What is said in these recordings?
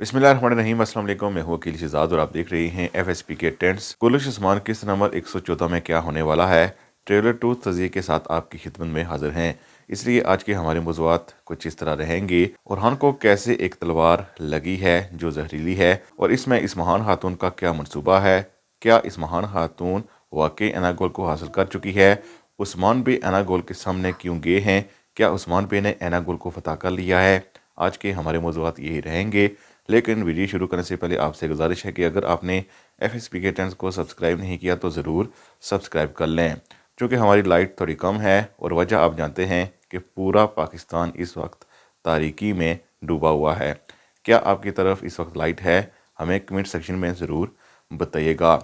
बिस्मिल्लाहिर्रहमानिर्रहीम। अस्सलाम वालेकुम। मैं हूं वकील शहजाद और आप देख रहे हैं FSP के टेंट्स। कुलिश उस्मान किस्त नंबर 114 में क्या होने वाला है, ट्रेलर 2 तज़िये के साथ आपकी खिदमत में हाजिर हैं। इसलिए आज के हमारे मौज़ूआत कुछ इस तरह रहेंगे। ओरहान को कैसे एक तलवार लगी है जो जहरीली है, और इसमें इस महान खातून का क्या मनसूबा है। क्या इस महान खातून वाकई एना गोल को हासिल कर चुकी है। उस्मान बे एना गोल के सामने क्यों गए हैं। क्या उस्मान बे ने एना गोल को फतह कर लिया है। आज के हमारे मौज़ूआत यही रहेंगे। लेकिन वीडियो शुरू करने से पहले आपसे गुजारिश है कि अगर आपने FSP के टेंस को सब्सक्राइब नहीं किया तो ज़रूर सब्सक्राइब कर लें। चूँकि हमारी लाइट थोड़ी कम है और वजह आप जानते हैं कि पूरा पाकिस्तान इस वक्त तारीकी में डूबा हुआ है। क्या आपकी तरफ इस वक्त लाइट है, हमें कमेंट सेक्शन में ज़रूर बताइएगा।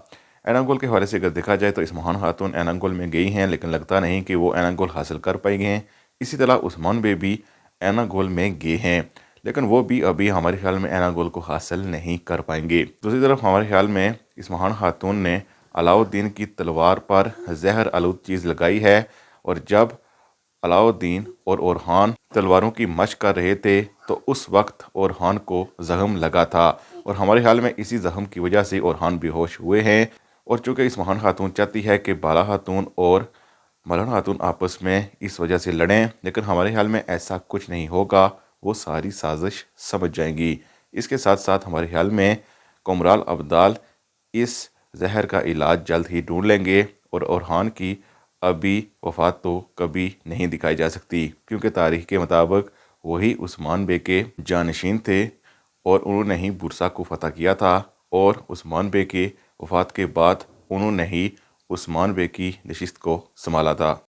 एना गोल के हवाले से अगर देखा जाए तो इस महान खातून एना गोल में गई हैं, लेकिन लगता नहीं कि वो एना गोल हासिल कर पाएंगे हैं। इसी तरह उस्मान बे भी एना गोल में गए हैं, लेकिन वो भी अभी हमारे ख्याल में एना गोल को हासिल नहीं कर पाएंगे। दूसरी तरफ हमारे ख्याल में इस महान खातून ने अलाउद्दीन की तलवार पर जहर आलूद चीज़ लगाई है, और जब अलाउद्दीन और ओरहान तलवारों की मशक कर रहे थे तो उस वक्त ओरहान को जख्म लगा था, और हमारे ख्याल में इसी जख्म की वजह से ओरहान बेहोश हुए हैं। और चूँकि इस महान खातून चाहती है कि बाला खातून और मलहन खातून आपस में इस वजह से लड़ें, लेकिन हमारे ख्याल में ऐसा कुछ नहीं होगा। वो सारी साजिश समझ जाएंगी। इसके साथ साथ हमारे ख्याल में कुमराल अब्दाल इस जहर का इलाज जल्द ही ढूंढ लेंगे, और ओरहान की अभी वफात तो कभी नहीं दिखाई जा सकती, क्योंकि तारीख के मुताबिक वही उस्मान बे के जानशीन थे और उन्होंने ही बुरसा को फतह किया था, और उस्मान बे के वफात के बाद उन्होंने ही उस्मान बे की नशिस्त को संभाला था।